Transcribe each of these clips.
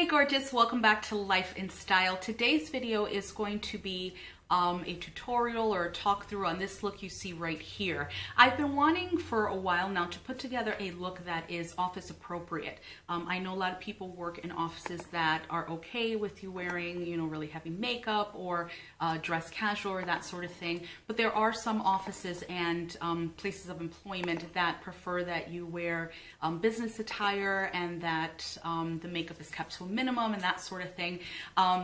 Hey gorgeous, welcome back to Life in Style. Today's video is going to be a tutorial or a talk through on this look you see right here. I've been wanting for a while now to put together a look that is office appropriate. I know a lot of people work in offices that are okay with you wearing, really heavy makeup or dress casual or that sort of thing, but there are some offices and places of employment that prefer that you wear business attire and that the makeup is kept to a minimum and that sort of thing.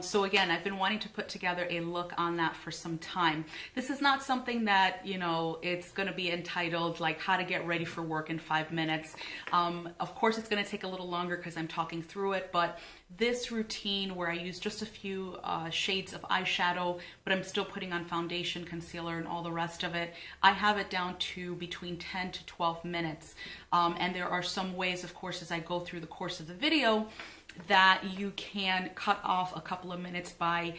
So again, I've been wanting to put together a look on that for some time. This is not something that, it's going to be entitled like how to get ready for work in 5 minutes. Of course, it's going to take a little longer because I'm talking through it, but this routine where I use just a few shades of eyeshadow, but I'm still putting on foundation, concealer, and all the rest of it, I have it down to between 10 to 12 minutes. And there are some ways, of course, as I go through the course of the video, that you can cut off a couple of minutes by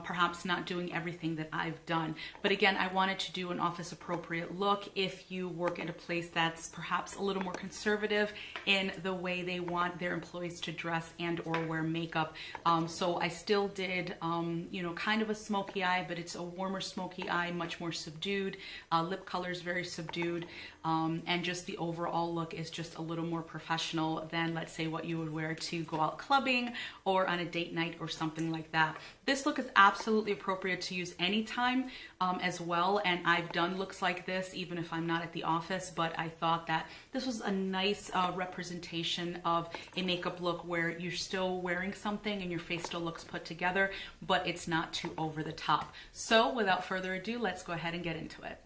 perhaps not doing everything that I've done. But again, I wanted to do an office appropriate look if you work at a place that's perhaps a little more conservative in the way they want their employees to dress and or wear makeup. So I still did, kind of a smoky eye, but it's a warmer smoky eye, much more subdued. Lip color is very subdued. And just the overall look is just a little more professional than, let's say, what you would wear to go out clubbing or on a date night or something like that. This look is absolutely appropriate to use anytime as well, and I've done looks like this even if I'm not at the office, but I thought that this was a nice representation of a makeup look where you're still wearing something and your face still looks put together, but it's not too over the top. So without further ado, let's go ahead and get into it.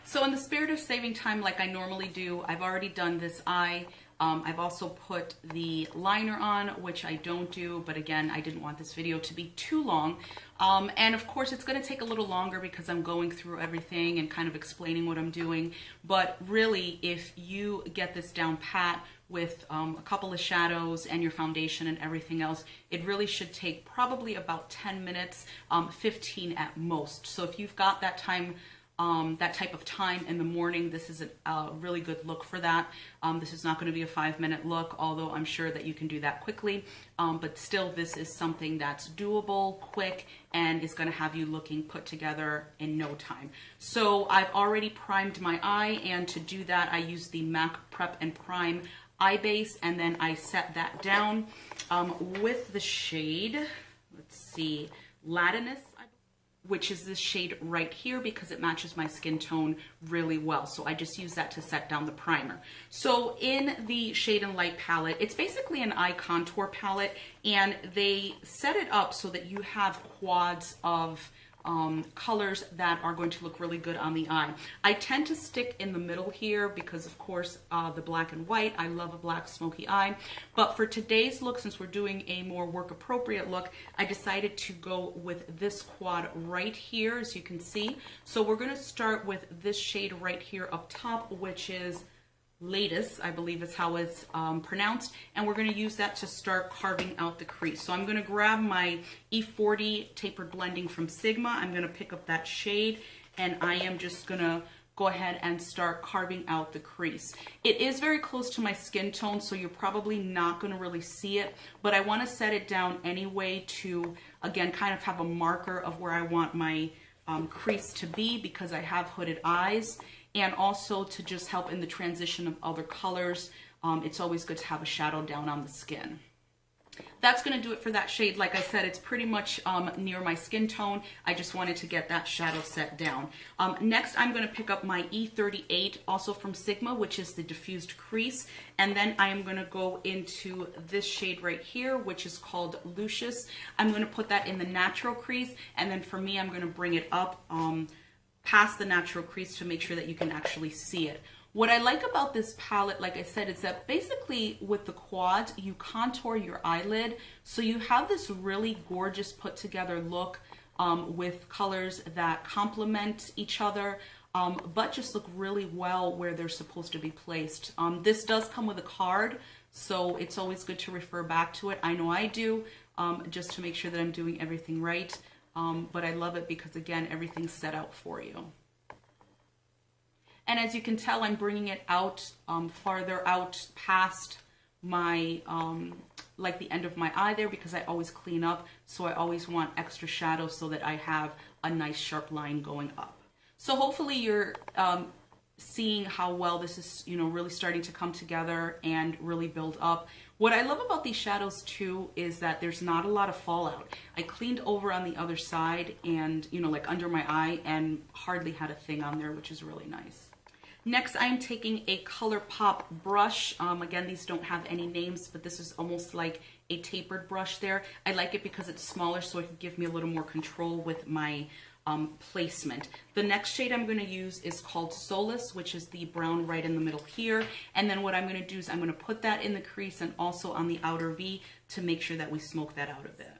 So in the spirit of saving time like I normally do, I've already done this eye. I've also put the liner on, which I don't do, but again, I didn't want this video to be too long. And of course, it's going to take a little longer because I'm going through everything and kind of explaining what I'm doing. But really, if you get this down pat with a couple of shadows and your foundation and everything else, it really should take probably about 10 minutes, 15 at most. So if you've got that time, that type of time in the morning, this is a really good look for that. This is not going to be a 5-minute look, although I'm sure that you can do that quickly. But still, this is something that's doable, quick, and is going to have you looking put together in no time. So I've already primed my eye, and to do that, I use the MAC Prep and Prime eye base, and then I set that down with the shade, let's see, Latinus, which is this shade right here because it matches my skin tone really well. So I just use that to set down the primer. So in the Shade and Light palette, it's basically an eye contour palette, and they set it up so that you have quads of colors that are going to look really good on the eye. I tend to stick in the middle here because, of course, the black and white. I love a black smoky eye. But for today's look, since we're doing a more work appropriate look, I decided to go with this quad right here, as you can see. So we're going to start with this shade right here up top, which is Lattice, I believe is how it's pronounced, and we're going to use that to start carving out the crease. So I'm going to grab my E40 Tapered Blending from Sigma. I'm going to pick up that shade, and I am just going to go ahead and start carving out the crease. It is very close to my skin tone, so you're probably not going to really see it, but I want to set it down anyway to, again, kind of have a marker of where I want my crease to be because I have hooded eyes. And also to just help in the transition of other colors. It's always good to have a shadow down on the skin. That's going to do it for that shade. Like I said, it's pretty much near my skin tone. I just wanted to get that shadow set down. Next, I'm going to pick up my E38, also from Sigma, which is the diffused crease. And then I am going to go into this shade right here, which is called Lucius. I'm going to put that in the natural crease. And then for me, I'm going to bring it up past the natural crease to make sure that you can actually see it. What I like about this palette, like I said, is that basically with the quads, you contour your eyelid. So you have this really gorgeous put together look with colors that complement each other, but just look really well where they're supposed to be placed. This does come with a card, so it's always good to refer back to it. I know I do, just to make sure that I'm doing everything right. But I love it because, again, everything's set out for you. And as you can tell, I'm bringing it out farther out past my like the end of my eye there because I always clean up. So I always want extra shadow so that I have a nice sharp line going up. So hopefully you're seeing how well this is, you know, really starting to come together and really build up. What I love about these shadows too is that there's not a lot of fallout. I cleaned over on the other side and, you know, like under my eye, and hardly had a thing on there, which is really nice. Next, I'm taking a ColourPop brush. Again, these don't have any names, but this is almost like a tapered brush there. I like it because it's smaller, so it can give me a little more control with my placement. The next shade I'm going to use is called Solace, which is the brown right in the middle here. And then what I'm going to do is I'm going to put that in the crease and also on the outer V to make sure that we smoke that out a bit.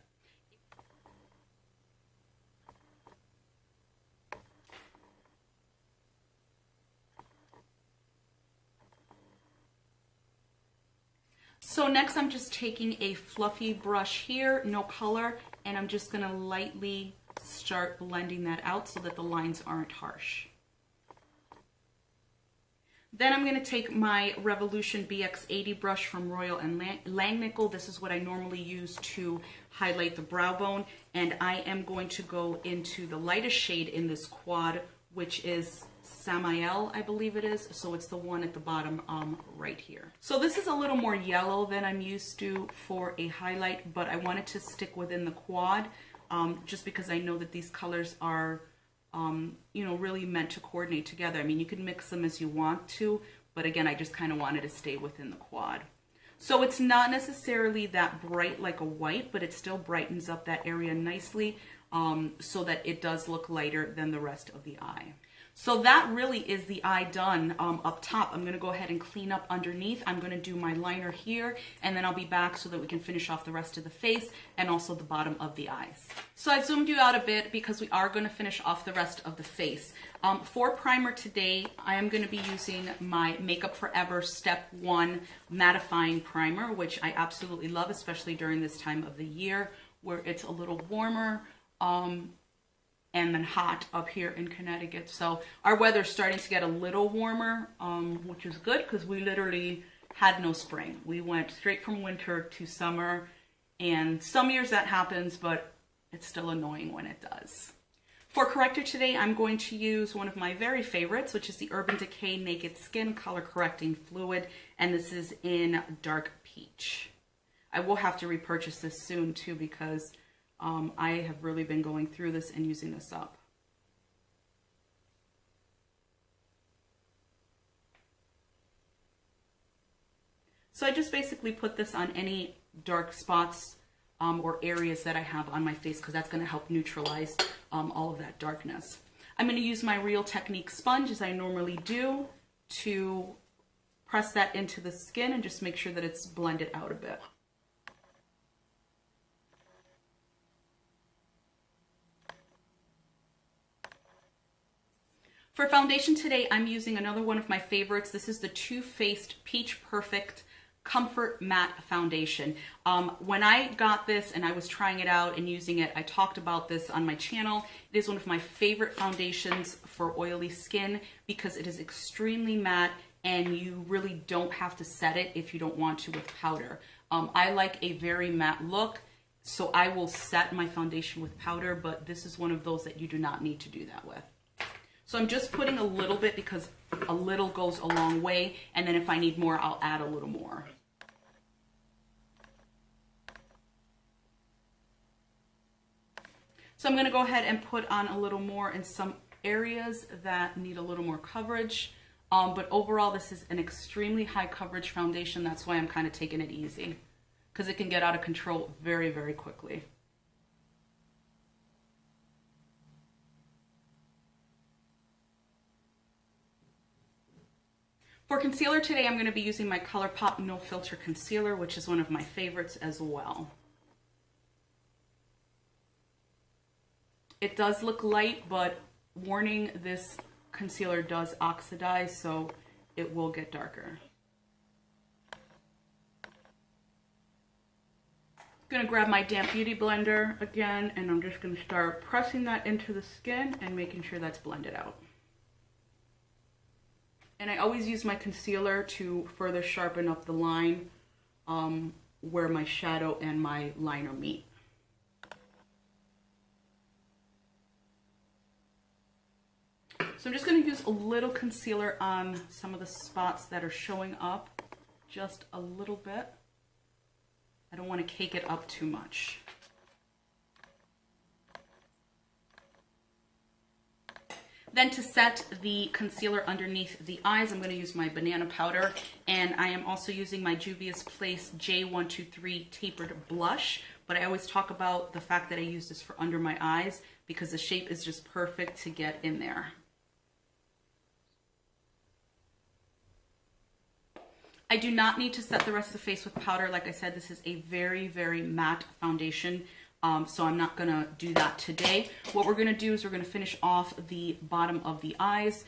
So next I'm just taking a fluffy brush here, no color, and I'm just going to lightly start blending that out so that the lines aren't harsh. Then I'm going to take my Revolution BX80 brush from Royal and Langnickel. This is what I normally use to highlight the brow bone, and I am going to go into the lightest shade in this quad, which is Samael, I believe it is. So it's the one at the bottom right here. So this is a little more yellow than I'm used to for a highlight, but I wanted to stick within the quad just because I know that these colors are, you know, really meant to coordinate together. I mean, you can mix them as you want to, but again, I just kind of wanted to stay within the quad. So it's not necessarily that bright like a white, but it still brightens up that area nicely so that it does look lighter than the rest of the eye. So that really is the eye done up top. I'm going to go ahead and clean up underneath. I'm going to do my liner here, and then I'll be back so that we can finish off the rest of the face and also the bottom of the eyes. So I've zoomed you out a bit because we are going to finish off the rest of the face. For primer today, I am going to be using my Makeup Forever Step 1 Mattifying Primer, which I absolutely love, especially during this time of the year where it's a little warmer. And then hot up here in Connecticut. So our weather's starting to get a little warmer, which is good because we literally had no spring. We went straight from winter to summer, and some years that happens, but it's still annoying when it does. For corrector today, I'm going to use one of my very favorites, which is the Urban Decay Naked Skin Color Correcting Fluid, and this is in Dark Peach. I will have to repurchase this soon too because I have really been going through this and using this up. So I just basically put this on any dark spots or areas that I have on my face because that's going to help neutralize all of that darkness. I'm going to use my Real Technique sponge as I normally do to press that into the skin and just make sure that it's blended out a bit. For foundation today, I'm using another one of my favorites. This is the Too Faced Peach Perfect Comfort Matte Foundation. When I got this and I was trying it out and using it, I talked about this on my channel. It is one of my favorite foundations for oily skin because it is extremely matte and you really don't have to set it if you don't want to with powder. I like a very matte look, so I will set my foundation with powder, but this is one of those that you do not need to do that with. So I'm just putting a little bit because a little goes a long way, and then if I need more, I'll add a little more. So I'm going to go ahead and put on a little more in some areas that need a little more coverage. But overall, this is an extremely high coverage foundation. That's why I'm kind of taking it easy because it can get out of control very, very quickly. For concealer today, I'm going to be using my ColourPop No Filter Concealer, which is one of my favorites as well. It does look light, but warning, this concealer does oxidize, so it will get darker. I'm going to grab my damp beauty blender again, and I'm just going to start pressing that into the skin and making sure that's blended out. And I always use my concealer to further sharpen up the line where my shadow and my liner meet. So I'm just going to use a little concealer on some of the spots that are showing up, just a little bit. I don't want to cake it up too much. Then to set the concealer underneath the eyes, I'm going to use my banana powder, and I am also using my Juvia's Place J123 Tapered Blush, but I always talk about the fact that I use this for under my eyes because the shape is just perfect to get in there. I do not need to set the rest of the face with powder. Like I said, this is a very, very matte foundation. So I'm not going to do that today. What we're going to do is we're going to finish off the bottom of the eyes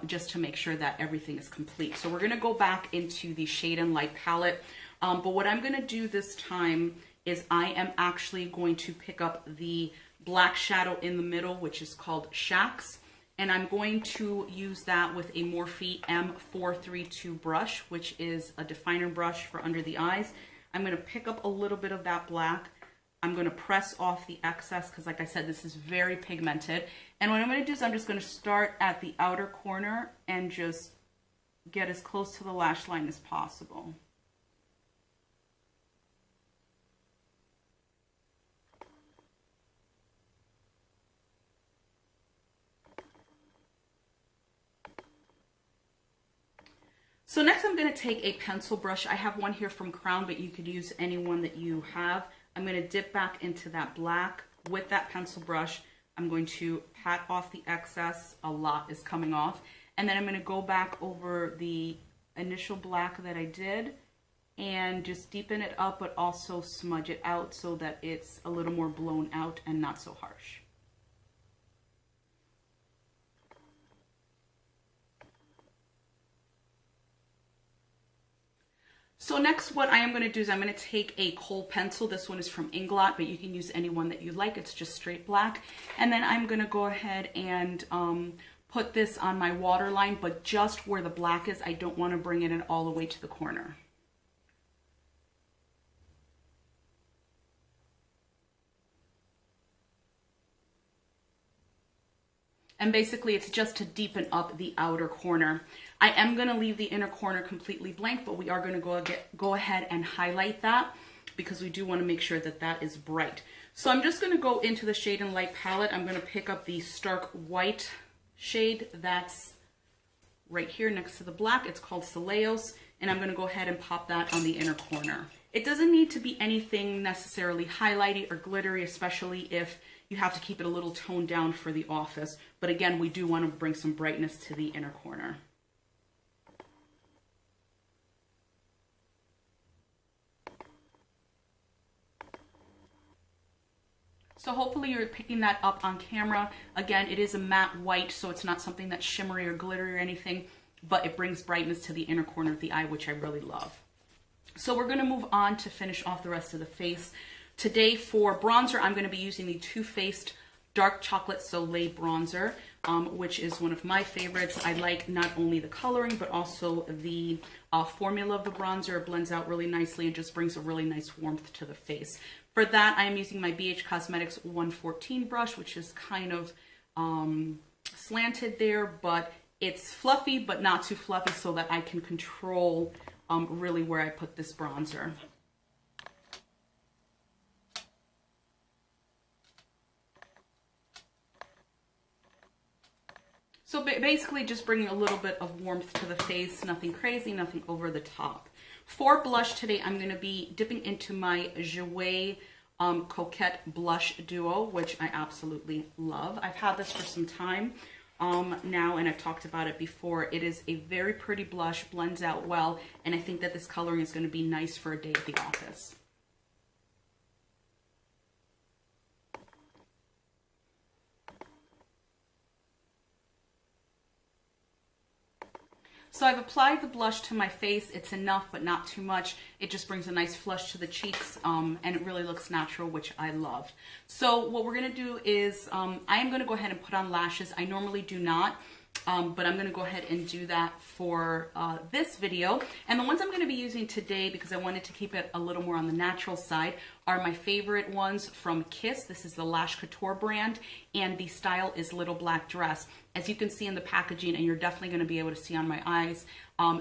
just to make sure that everything is complete. So we're going to go back into the Shade and Light palette. But what I'm going to do this time is I am actually going to pick up the black shadow in the middle, which is called Shacks. And I'm going to use that with a Morphe M432 brush, which is a definer brush for under the eyes. I'm going to pick up a little bit of that black. I'm going to press off the excess because, like I said, this is very pigmented. And what I'm going to do is I'm just going to start at the outer corner and just get as close to the lash line as possible. So next I'm going to take a pencil brush. I have one here from Crown, but you could use any one that you have. I'm going to dip back into that black with that pencil brush. I'm going to pat off the excess. A lot is coming off. And then I'm going to go back over the initial black that I did and just deepen it up, but also smudge it out so that it's a little more blown out and not so harsh. So next what I am going to do is I'm going to take a kohl pencil. This one is from Inglot, but you can use any one that you like. It's just straight black. And then I'm going to go ahead and put this on my waterline, but just where the black is. I don't want to bring it in all the way to the corner. And basically it's just to deepen up the outer corner. I am going to leave the inner corner completely blank, but we are going to go ahead and highlight that because we do want to make sure that that is bright. So I'm just going to go into the Shade and Light palette. I'm going to pick up the Stark White shade that's right here next to the black. It's called Soleos, and I'm going to go ahead and pop that on the inner corner. It doesn't need to be anything necessarily highlighty or glittery, especially if you have to keep it a little toned down for the office. But again, we do want to bring some brightness to the inner corner. So hopefully you're picking that up on camera. Again, it is a matte white, so it's not something that's shimmery or glittery or anything, but it brings brightness to the inner corner of the eye, which I really love. So we're going to move on to finish off the rest of the face. Today for bronzer, I'm going to be using the Too Faced Dark Chocolate Soleil Bronzer, which is one of my favorites. I like not only the coloring, but also the formula of the bronzer. It blends out really nicely and just brings a really nice warmth to the face. For that, I am using my BH Cosmetics 114 brush, which is kind of slanted there, but it's fluffy, but not too fluffy so that I can control really where I put this bronzer. So basically just bringing a little bit of warmth to the face, nothing crazy, nothing over the top. For blush today, I'm going to be dipping into my Jouer Coquette Blush Duo, which I absolutely love. I've had this for some time now, and I've talked about it before. It is a very pretty blush, blends out well, and I think that this coloring is going to be nice for a day at the office. So I've applied the blush to my face. It's enough, but not too much. It just brings a nice flush to the cheeks, and it really looks natural, which I love. So what we're gonna do is, I am gonna go ahead and put on lashes. I normally do not. but I'm going to go ahead and do that for this video. And the ones I'm going to be using today, because I wanted to keep it a little more on the natural side, are my favorite ones from Kiss. This is the Lash Couture brand, and the style is Little Black Dress. As you can see in the packaging, and you're definitely going to be able to see on my eyes,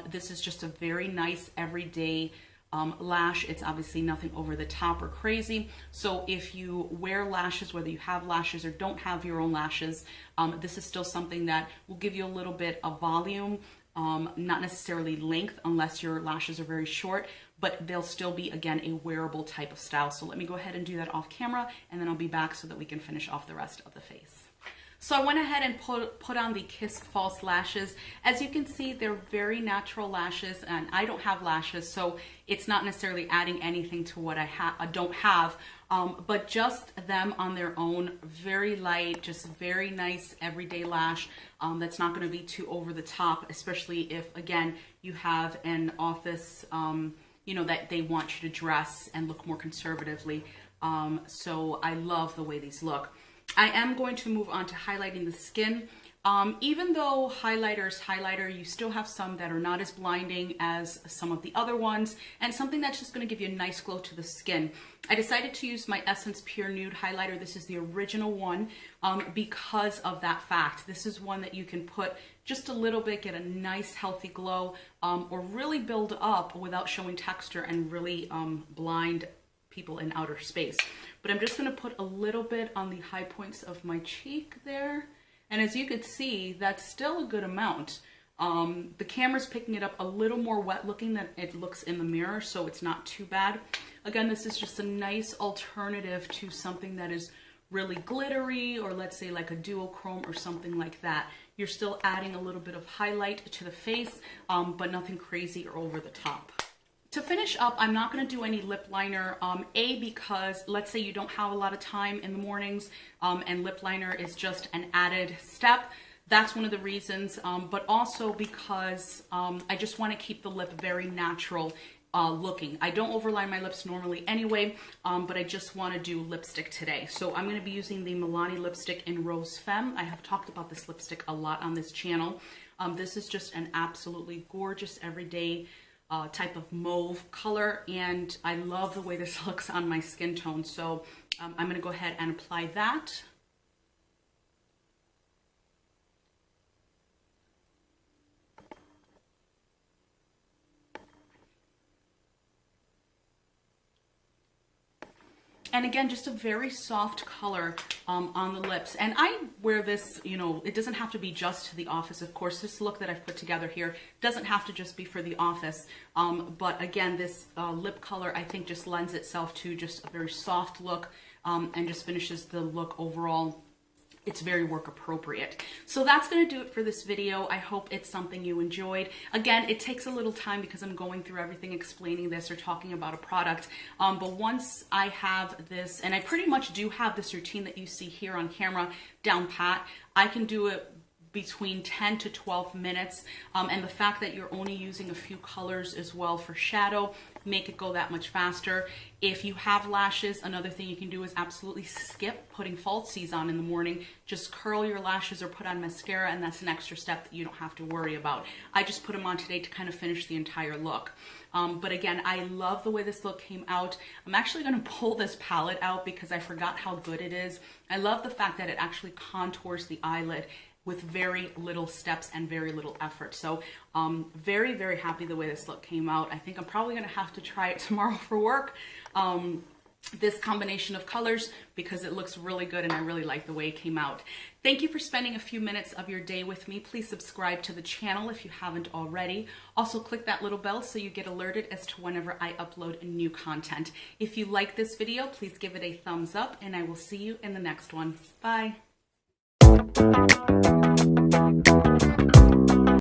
this is just a very nice everyday lash. It's obviously nothing over the top or crazy. So if you wear lashes, whether you have lashes or don't have your own lashes, this is still something that will give you a little bit of volume, not necessarily length unless your lashes are very short, but they'll still be, again, a wearable type of style. So let me go ahead and do that off camera, and then I'll be back so that we can finish off the rest of the face. So I went ahead and put on the Kiss False Lashes. As you can see, they're very natural lashes, and I don't have lashes, so it's not necessarily adding anything to what I don't have, but just them on their own, very light, just very nice everyday lash that's not going to be too over the top, especially if, again, you have an office, you know, that they want you to dress and look more conservatively. So I love the way these look. I am going to move on to highlighting the skin. Even though highlighter is highlighter, you still have some that are not as blinding as some of the other ones, and something that's just going to give you a nice glow to the skin. I decided to use my Essence Pure Nude highlighter. This is the original one because of that fact. This is one that you can put just a little bit, get a nice healthy glow, or really build up without showing texture and really blind people in outer space. But I'm just going to put a little bit on the high points of my cheek there. And as you can see, that's still a good amount. The camera's picking it up a little more wet looking than it looks in the mirror, so it's not too bad. Again, this is just a nice alternative to something that is really glittery, or let's say like a duochrome or something like that. You're still adding a little bit of highlight to the face, but nothing crazy or over the top. To finish up, I'm not going to do any lip liner, because let's say you don't have a lot of time in the mornings, and lip liner is just an added step. That's one of the reasons, but also because I just want to keep the lip very natural looking. I don't overline my lips normally anyway, but I just want to do lipstick today. So I'm going to be using the Milani lipstick in Rose Femme. I have talked about this lipstick a lot on this channel. This is just an absolutely gorgeous everyday type of mauve color, and I love the way this looks on my skin tone. So I'm going to go ahead and apply that. And again, just a very soft color on the lips. And I wear this, you know, it doesn't have to be just to the office. Of course, this look that I've put together here doesn't have to just be for the office. But again, this lip color, I think, just lends itself to just a very soft look, and just finishes the look overall. It's very work appropriate. So that's going to do it for this video. I hope it's something you enjoyed. Again, it takes a little time because I'm going through everything, explaining this or talking about a product. But once I have this, and I pretty much do have this routine that you see here on camera down pat, I can do it between 10 to 12 minutes. And the fact that you're only using a few colors as well for shadow make it go that much faster. If you have lashes, another thing you can do is absolutely skip putting falsies on in the morning. Just curl your lashes or put on mascara, and that's an extra step that you don't have to worry about. I just put them on today to kind of finish the entire look. But again, I love the way this look came out. I'm actually going to pull this palette out because I forgot how good it is. I love the fact that it actually contours the eyelid with very little steps and very little effort. So very, very happy the way this look came out. I think I'm probably gonna have to try it tomorrow for work, this combination of colors, because it looks really good and I really like the way it came out. Thank you for spending a few minutes of your day with me. Please subscribe to the channel if you haven't already. Also click that little bell so you get alerted as to whenever I upload new content. If you like this video, please give it a thumbs up, and I will see you in the next one. Bye.